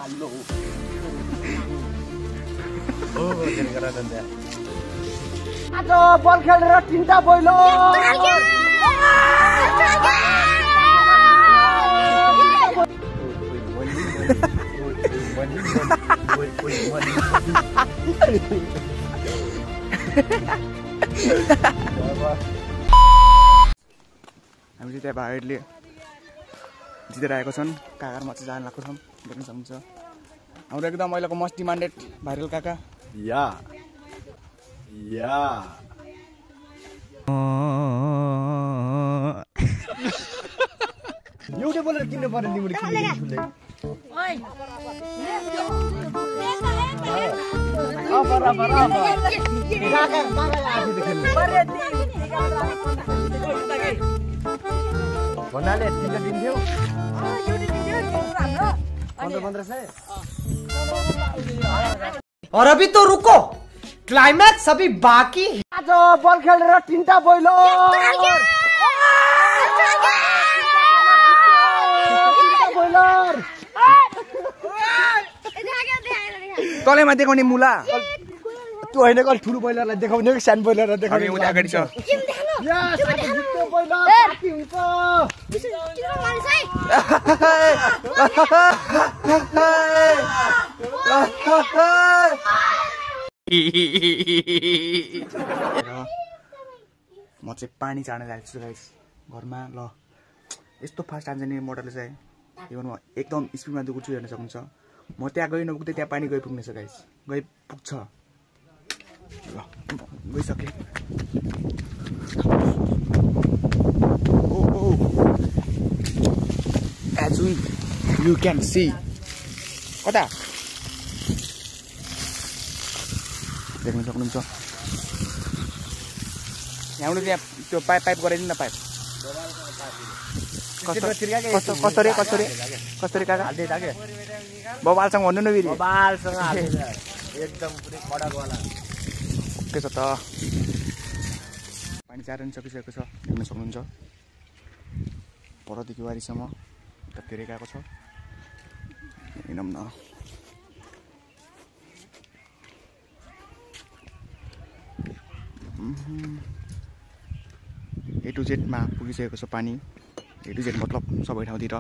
आज बल खेलेर 3टा पहिलो हामी चाहिँ त्यहाँ भाइहरूले जितेर आएको छन्। काकामा चाहिँ जान लाग्छ देख्न सक्नुहुन्छ। हाम्रो एकदम अहिलेको मोस्ट डिमान्डेड भाइरल काका या एउटै बोलेर किन्नु पर्यो तिमीले किन्ने भन्नाले टिकट दिन्थ्यो 1500। और अभी तो रुको, क्लाइमैक्स अभी बाकी। आज बल खेलेर 3टा पहिलो तलेमा देखाउने मुला त्यो होइन कल ठुलो बोइलरलाई देखाउने कि सानो बोइलरलाई देखाउने उता अगाडि छ। म चाहिँ पानी छाड्न जान्छु गाइस घरमा। ल यस्तो फास्ट हान्छ नि मोटरले चाहिँ इभन म एकदम स्पिडमा दुख्छु हेर्न सक्नुहुन्छ। म त्यहाँ गइ नपुग्दै त्यहाँ पानी गइपुग्नेछ गाइस, गइपुग्छ। ल गइसकेँ। As you can see, कता देख्न सक्नुहुन्छ। यहाँबाट त्यहाँ त्यो पाइप गराइदिनु न पाइप। कसरी काका बबालसँग भन्नु न फेरि। बबालसँग एकदम पुरै कडकवाला के छ त। पानी चारन सकिसकेको छ देख्न सक्नुहुन्छ। परदेखि वारीसम्म त धेरै गएको छ। हेरौँ न A to Z मा पुगिसकेको छ पानी। A to Z मतलब सबै ठाउँतिर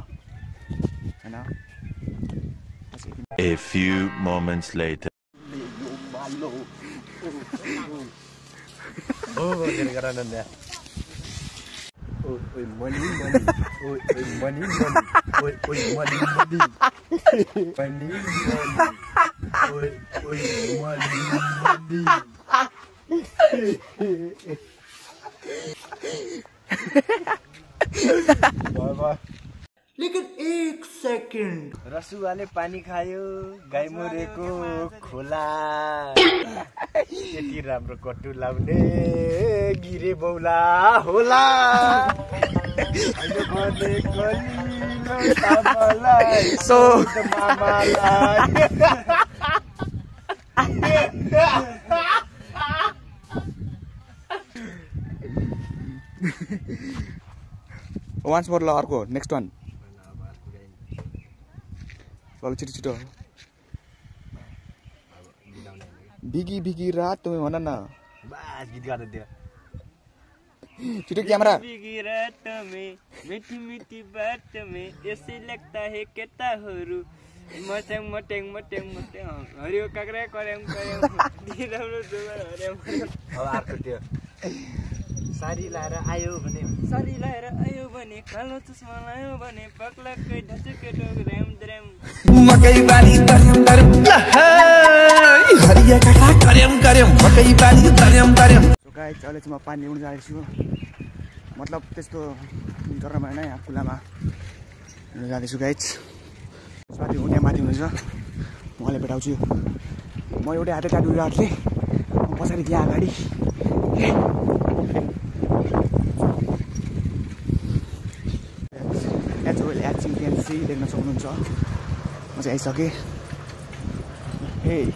हैन। A few moments later. लेकिन 1 सेकेन्ड रसुवाले पानी खायो गाई मरेको खोला। यति राम्रो कट्टु लाउने गिरे बौला होला। So once more. ल अर्को नेक्स्ट वान। ल छिटो बिगी बिगी रात तुम्हें भन न। बस गीत गाउनु दियो छिटो क्यामेरा। बिगी रात में मीठी मीठी बात में ऐसे लगता है केटाहरू मट्याङ मट्याङ मट्याङ मट्याङ हरियो काक्रा कर्याम कर्याम दिराम्रो दुबर हर्याम। अब अर्को त्यो सारी लाएर आयो भने कालो चस्मा लायो भने पक्लक्कै ढचुके डोग र्याम द्र्याम। मकै बाली कर्याम कर्याम हरिया काका कर्याम कर्याम मकै बाली कर्याम कर्याम। सो गाइस अहिले चाहिँ म पानी ल्याउन जाएको छु। मतलब त्यस्तो जग्गामा हैन, यहाँ खुलामा ल्याउन जाँदैछु गाइस। साथी हुँ त्यहाँ माथि हुनुहुन्छ, उहाँले भेटाउँछु। म एउटै हातले त्यहाँ डुलिरहेको थिएँ, पछाडि त्यहाँ अगाडि। देख्न सक्नुहुन्छ म चाहिँ आइसकेँ। हे म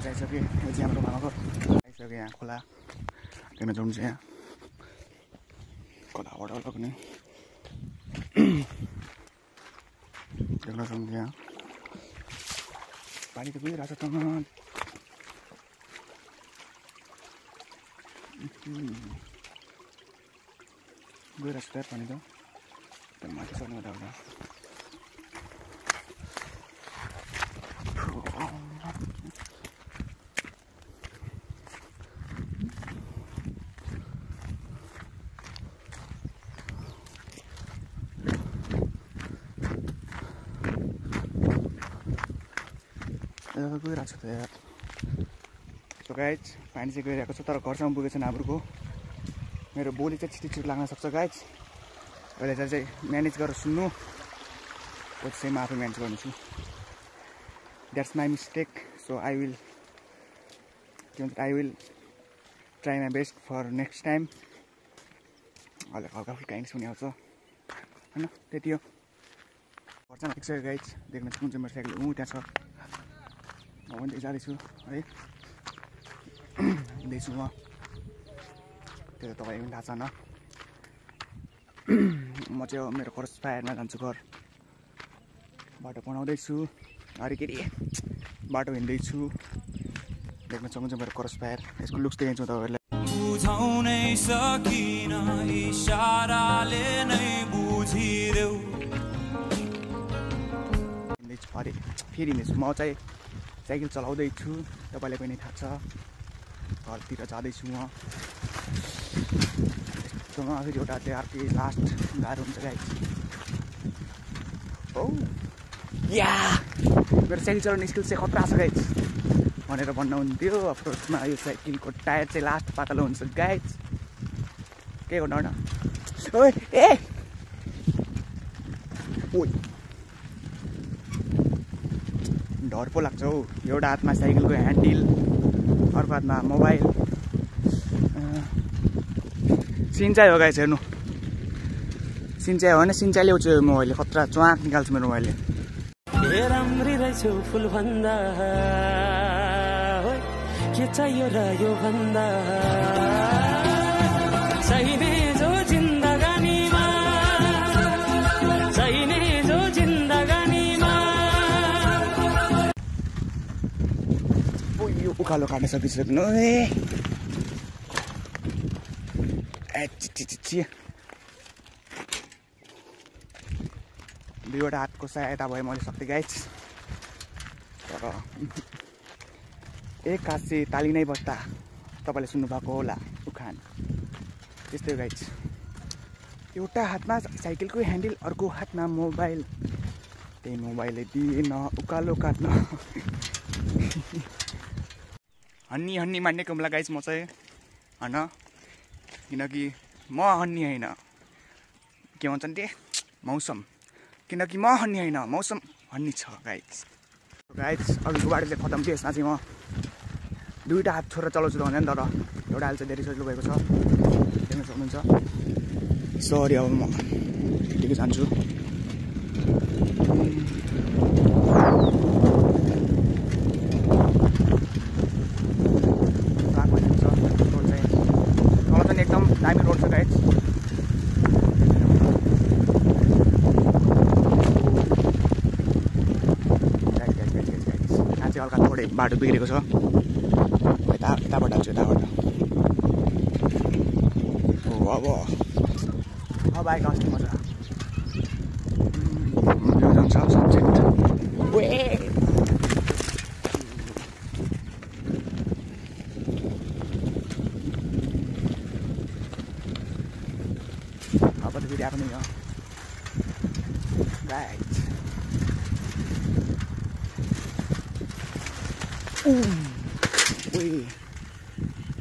चाहिँ आइसकेँ। यो चाहिँ हाम्रो मामाको आइसकेँ यहाँ खोला देख्न सक्नुहुन्छ। यहाँ कताबाट लाग्ने देख्न सक्नुहुन्छ यहाँ पानी त गइरहेछ त गइरहेछ त पानी त माथि सर्नु पर्दा गइरहेको छ त यार सो गाइज पानी चाहिँ गइरहेको छ तर घरसम्म पुगेको छैन हाम्रोको मेरो बोली चाहिँ छिटो लाग्न सक्छ गाइज अहिले चाहिँ म्यानेज गरेर सुन्नु पछि चाहिँ म आफै म्यानेज गर्नेछु that's my mistake so I will try my best for next time अहिले हल्का फुल्का इङ्ग्लिस पनि आउँछ होइन त्यति हो घर चाहिँ ठिक छ गाइज देख्न सक्नुहुन्छ मेरो साइकल त्यहाँ छ म पनि जाँदैछु है हिँड्दैछु म त्यो त तपाईँ पनि थाहा छ न म चाहिँ मेरो क्रस फायरमा जान्छु घर बाटो बनाउँदैछु अरे के अरे बाटो हिँड्दैछु देख्न सक्नुहुन्छ मेरो क्रस फायर यसको लुक्स देखाउँछु तपाईँहरूलाई बुझाउनै सकिन इशाराले नै बुझिदेऊ हिँड्दैछु अरे फेरि हिँड्दैछु म चाहिँ साइकल चलाउँदैछु तपाईँलाई पनि थाहा छ घरतिर जाँदैछु म यस्तोमा फेरि एउटा चाहिँ अर्कै लास्ट गाह्रो हुन्छ गाइस ओ या मेरो साइकल चलाउने स्किल चाहिँ खतरा छ गाइस भनेर भन्नुहुन्थ्यो अफकोर्समा यो साइकलको टायर चाहिँ लास्ट पातलो हुन्छ गाइस के गर्नु होइन ओइ ए ओइ डर पो लाग्छ हौ एउटा हातमा साइकलको ह्यान्डल अर्को हातमा मोबाइल सिन्चाइ हो गाइस हेर्नु सिन्चाइ होइन सिन्चाइ ल्याउँछु मोबाइलले खतरा च्वाक निकाल्छु मेरो मोबाइलले राम्री रहेछु फुल भन्दा के चाहियो र यो भन्दा चाहिने जो जिन्दगानीमा चाहिने जो जिन्दगानीमा यो उकालो काट्न सकिसक्नु दुईवटा हातको सहायता भयो मैले सक्थेँ गाइस तर एक हात चाहिँ ताली नै बस्दा तपाईँले सुन्नुभएको होला उखान त्यस्तै गाइस एउटा हातमा साइकलको ह्यान्डल अर्को हातमा मोबाइल त्यही मोबाइलले दिएन उकालो काट्न हन्नी मान्ने कमला गाइस म चाहिँ होइन किनकि म हन्नी होइन के भन्छन् त्यो मौसम किनकि म हन्नी होइन मौसम हन्नी छ गाइस अघिको बाटो चाहिँ खतम थियो यसमा चाहिँ म दुईवटा हात छोडेर चलाउँछु त भने नि तर एउटा हाल चाहिँ धेरै सजिलो भएको छ देख्न सक्नुहुन्छ सरी अब म ठिकै जान्छु एकदम दामी रोड छ गाइस यहाँ चाहिँ हल्का थोरै बाटो बिग्रेको छ यताबाट जान्छु यताबाट अब आएको अस्ति मजा जान्छ सब्जेक्ट अब त फेरि आएको नै हो राइट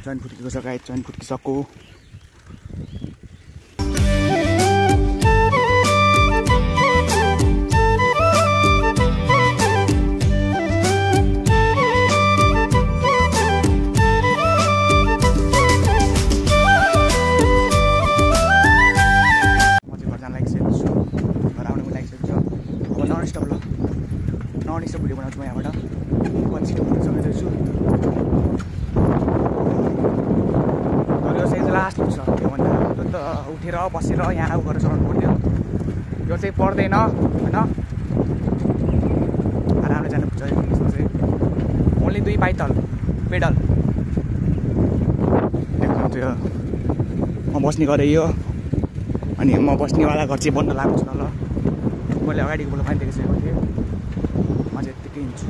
चैन फुटकेको छ गाइस चैन फुटकिसक्यो नन स्टप भिडियो बनाउँछु म यहाँबाट पछि छिटो पुग्न सक्दैछु तर यो चाहिँ त उठेर बसेर यहाँ गरेर चलाउनु पर्थ्यो यो चाहिँ पर्दैन होइन आरामले जानु पुग्छ यसमा चाहिँ ओन्ली 2 पेडल देख्नुहुन्छ म बस्ने गरेँ यो अनि म बस्नेवाला घर चाहिँ बन्द लागेको छ ल मैले अगाडिको बोल पनि देखिसकेको थिएँ म चाहिँ यत्तिकै हिँड्छु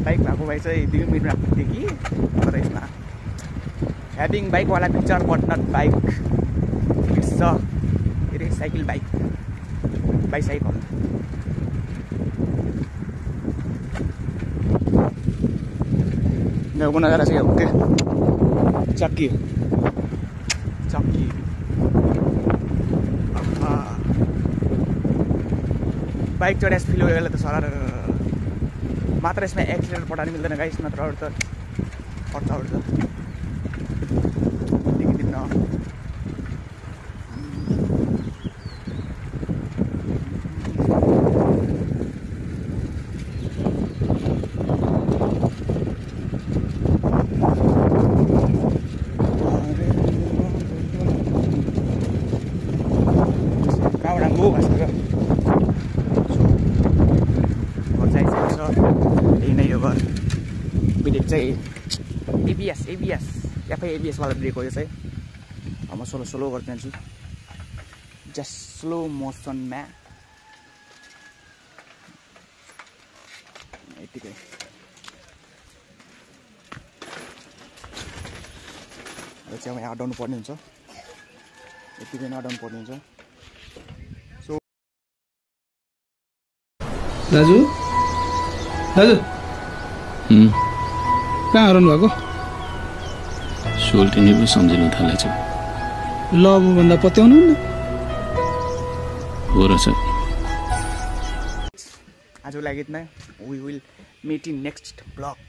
बाइक भएको भए चाहिँ 2 मिनटमा पुग्थ्यो कि तर यसमा ह्याभिङ बाइकवाला feature but not bike it's के अरे साइकल बाइसाइकल गाउँको नजारा चाहिँ ओके चक्की बाइक चढाएस फिल गयो त सर मात्र यसमा एक्सिडेन्ट पठाउनु मिल्दैन गाइस नत्र अरू त खर्च देखिदिन्न काउडाङ्गो भाषा यही नै हो घर ब्रेक चाहिँ एबिएस एबिएसवाला ब्रेक हो यो चाहिँ अब म स्लो गर्दै जान्छु जस्ट स्लो मोसनमा यतिकै यो चाहिँ अब यहाँ हटाउनु पर्ने हुन्छ यतिकै नै हटाउनु पर्ने हुन्छ सो दाजु कहाँ हराउनु भएको सोल्टी नै पो सम्झिनु थालेछ ल भन्दा पत्याउनु न हो रहेछ आजको लागि यति नै we will meet in next blog